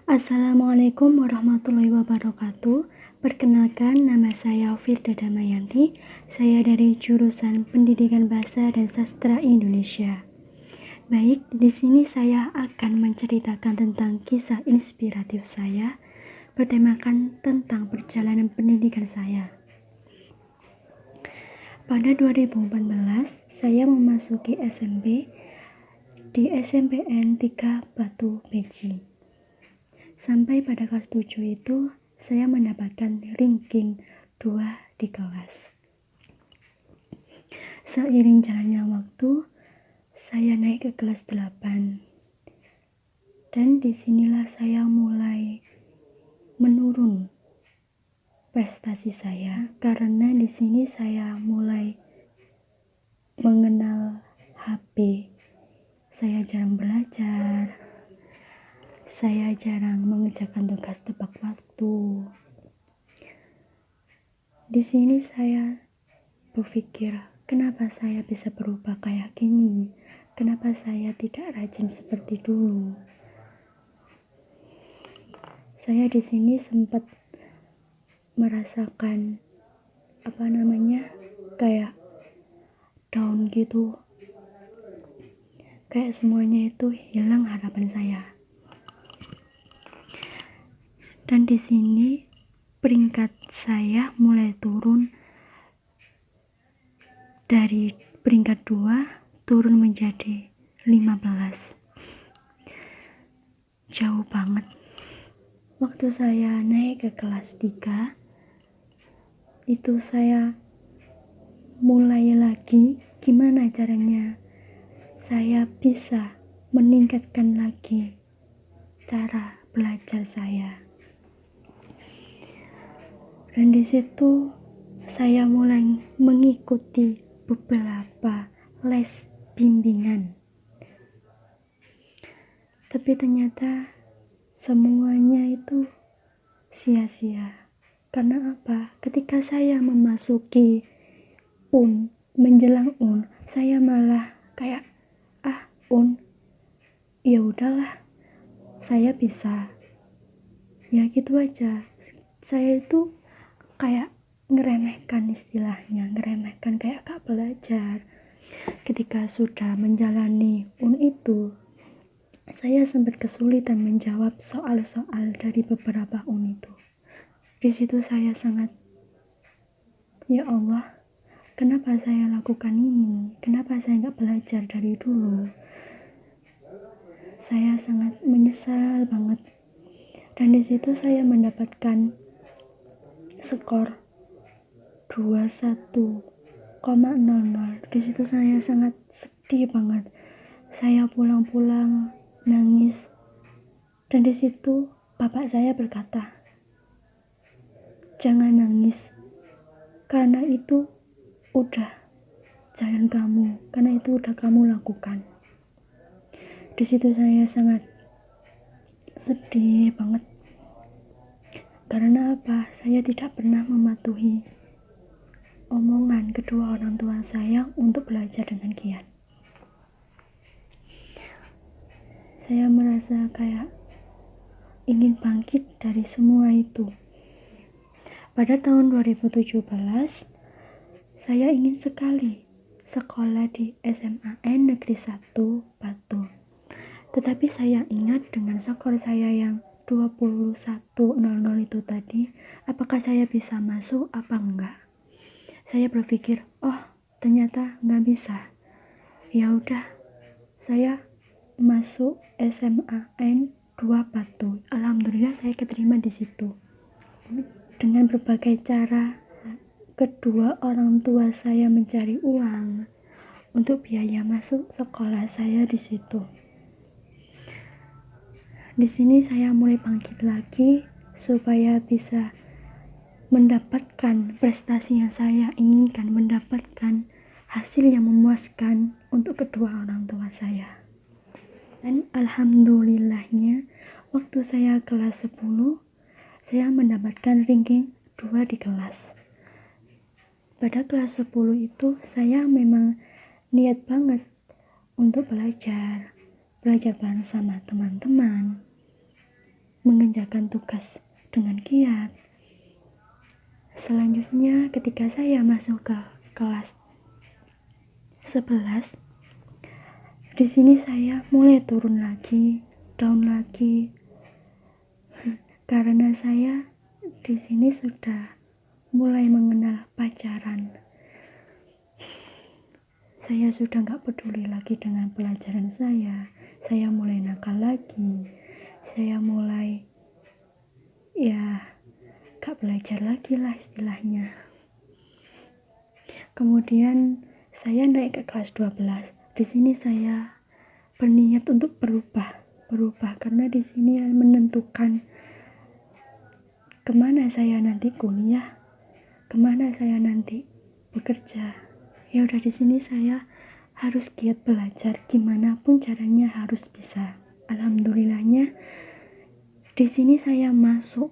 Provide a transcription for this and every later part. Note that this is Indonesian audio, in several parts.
Assalamualaikum warahmatullahi wabarakatuh. Perkenalkan, nama saya Firda Damayanti. Saya dari jurusan Pendidikan Bahasa dan Sastra Indonesia. Baik, di sini saya akan menceritakan tentang kisah inspiratif saya, bertemakan tentang perjalanan pendidikan saya. Pada 2014, saya memasuki SMP di SMPN 3 Batu Beji. Sampai pada kelas 7 itu, saya mendapatkan ranking 2 di kelas. Seiring jalannya waktu, saya naik ke kelas 8. Dan disinilah saya mulai menurun prestasi saya, karena di sini saya mulai mengenal HP. Saya jarang belajar. Saya jarang mengerjakan tugas tepat waktu. Di sini saya berpikir, kenapa saya bisa berubah kayak gini? Kenapa saya tidak rajin seperti dulu? Saya di sini sempat merasakan kayak down gitu. Kayak semuanya itu hilang harapan saya. Dan di sini peringkat saya mulai turun dari peringkat 2 turun menjadi 15. Jauh banget. Waktu saya naik ke kelas 3, itu saya mulai lagi gimana caranya saya bisa meningkatkan lagi cara belajar saya. Dan di situ saya mulai mengikuti beberapa les bimbingan. Tapi ternyata semuanya itu sia-sia. Karena apa? Ketika saya memasuki menjelang saya malah kayak ya udahlah, saya bisa. Ya gitu aja. Saya itu kayak ngeremehkan kayak gak belajar. Ketika sudah menjalani itu, saya sempat kesulitan menjawab soal-soal dari beberapa itu. Di situ saya sangat, ya Allah, kenapa saya lakukan ini? Kenapa saya gak belajar dari dulu? Saya sangat menyesal banget. Dan di situ saya mendapatkan skor 21,00. Di situ saya sangat sedih banget. Saya pulang nangis. Dan di situ bapak saya berkata, "Jangan nangis. Karena itu udah jalan kamu. Karena itu udah kamu lakukan." Di situ saya sangat sedih banget. Karena apa? Saya tidak pernah mematuhi omongan kedua orang tua saya untuk belajar dengan giat. Saya merasa kayak ingin bangkit dari semua itu. Pada tahun 2017, saya ingin sekali sekolah di SMAN Negeri 1 Batu. Tetapi saya ingat dengan skor saya yang 21,00 itu tadi, apakah saya bisa masuk apa enggak? Saya berpikir, ternyata enggak bisa. Ya udah, saya masuk SMAN 2 Batu. Alhamdulillah saya keterima di situ. Dengan berbagai cara, kedua orang tua saya mencari uang untuk biaya masuk sekolah saya di situ. Di sini saya mulai bangkit lagi supaya bisa mendapatkan prestasi yang saya inginkan, mendapatkan hasil yang memuaskan untuk kedua orang tua saya. Dan alhamdulillahnya, waktu saya kelas 10, saya mendapatkan ranking 2 di kelas. Pada kelas 10 itu saya memang niat banget untuk belajar bersama teman-teman, mengerjakan tugas dengan giat. Selanjutnya ketika saya masuk ke kelas 11, di sini saya mulai turun lagi, down lagi. Karena saya di sini sudah mulai mengenal pacaran. Saya sudah gak peduli lagi dengan pelajaran saya mulai nakal lagi, saya mulai gak belajar lagi lah istilahnya. Kemudian saya naik ke kelas 12. Di sini saya berniat untuk berubah karena di sini menentukan kemana saya nanti kuliah, kemana saya nanti bekerja. Ya udah, di sini saya harus giat belajar, gimana pun caranya harus bisa. Alhamdulillahnya di sini saya masuk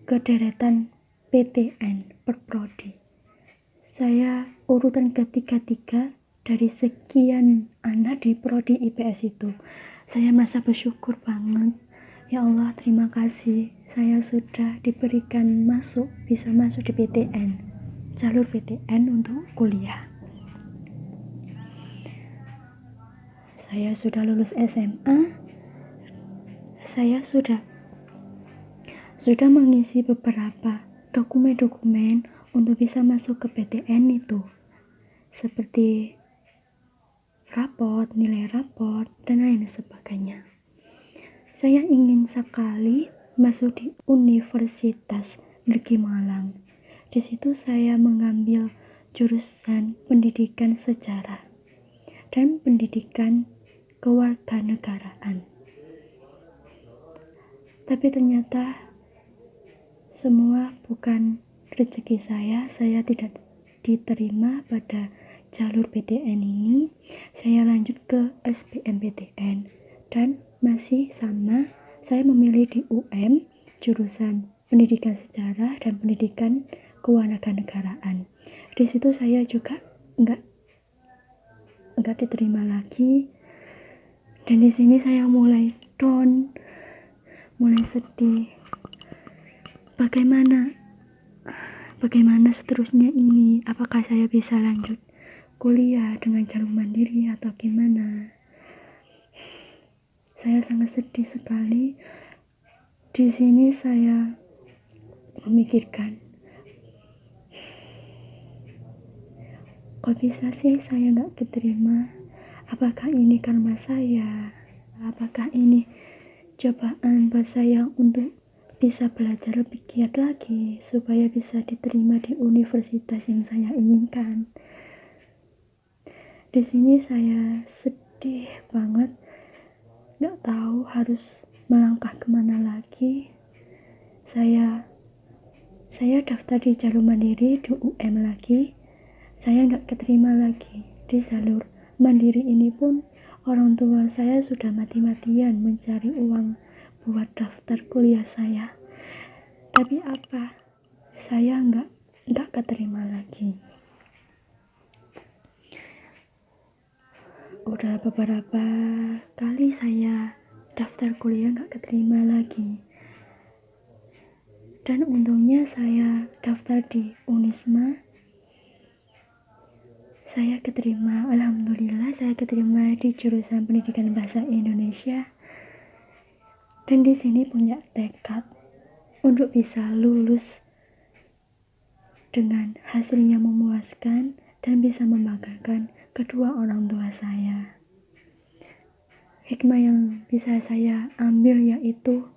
ke deretan PTN Perprodi. Saya urutan ketiga dari sekian anak di prodi IPS itu. Saya merasa bersyukur banget. Ya Allah, terima kasih. Saya sudah diberikan bisa masuk di PTN, jalur PTN untuk kuliah. Saya sudah lulus SMA. Saya sudah mengisi beberapa dokumen untuk bisa masuk ke PTN itu, seperti raport, nilai raport, dan lain sebagainya. Saya ingin sekali masuk di Universitas Negeri Malang. Di situ saya mengambil jurusan pendidikan sejarah dan pendidikan kewarganegaraan. Tapi ternyata semua bukan rezeki saya tidak diterima pada jalur PTN ini. Saya lanjut ke SBMPTN dan masih sama, saya memilih di UM jurusan pendidikan sejarah dan pendidikan kewarganegaraan. Di situ saya juga enggak diterima lagi, dan di sini saya mulai down, mulai sedih. Bagaimana seterusnya ini? Apakah saya bisa lanjut kuliah dengan jalur mandiri atau gimana? Saya sangat sedih sekali. Di sini saya memikirkan, kok bisa sih saya gak keterima? Apakah ini karma saya? Apakah ini cobaan buat saya untuk bisa belajar lebih giat lagi supaya bisa diterima di universitas yang saya inginkan? Di sini saya sedih banget, gak tahu harus melangkah kemana lagi. Saya daftar di jalur mandiri di UM lagi. Saya gak keterima lagi di jalur mandiri ini pun. Orang tua saya sudah mati-matian mencari uang buat daftar kuliah saya. Tapi apa? Saya gak keterima lagi. Udah beberapa kali saya daftar kuliah gak keterima lagi. Dan untungnya saya daftar di Unisma. Saya keterima, alhamdulillah saya keterima di jurusan pendidikan bahasa Indonesia. Dan di sini punya tekad untuk bisa lulus dengan hasil yang memuaskan dan bisa membanggakan kedua orang tua saya. Hikmah yang bisa saya ambil yaitu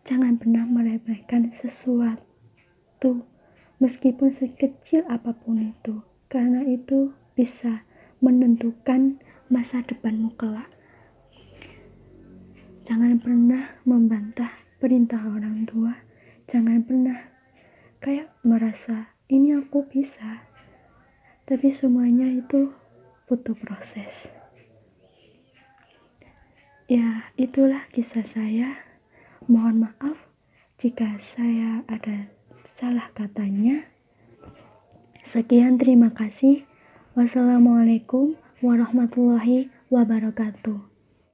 jangan pernah meremehkan sesuatu meskipun sekecil apapun itu, karena itu bisa menentukan masa depanmu kelak. Jangan pernah membantah perintah orang tua. Jangan pernah kayak merasa ini aku bisa, tapi semuanya itu butuh proses. Ya, itulah kisah saya. Mohon maaf jika saya ada salah katanya. Sekian, terima kasih. Wassalamualaikum warahmatullahi wabarakatuh.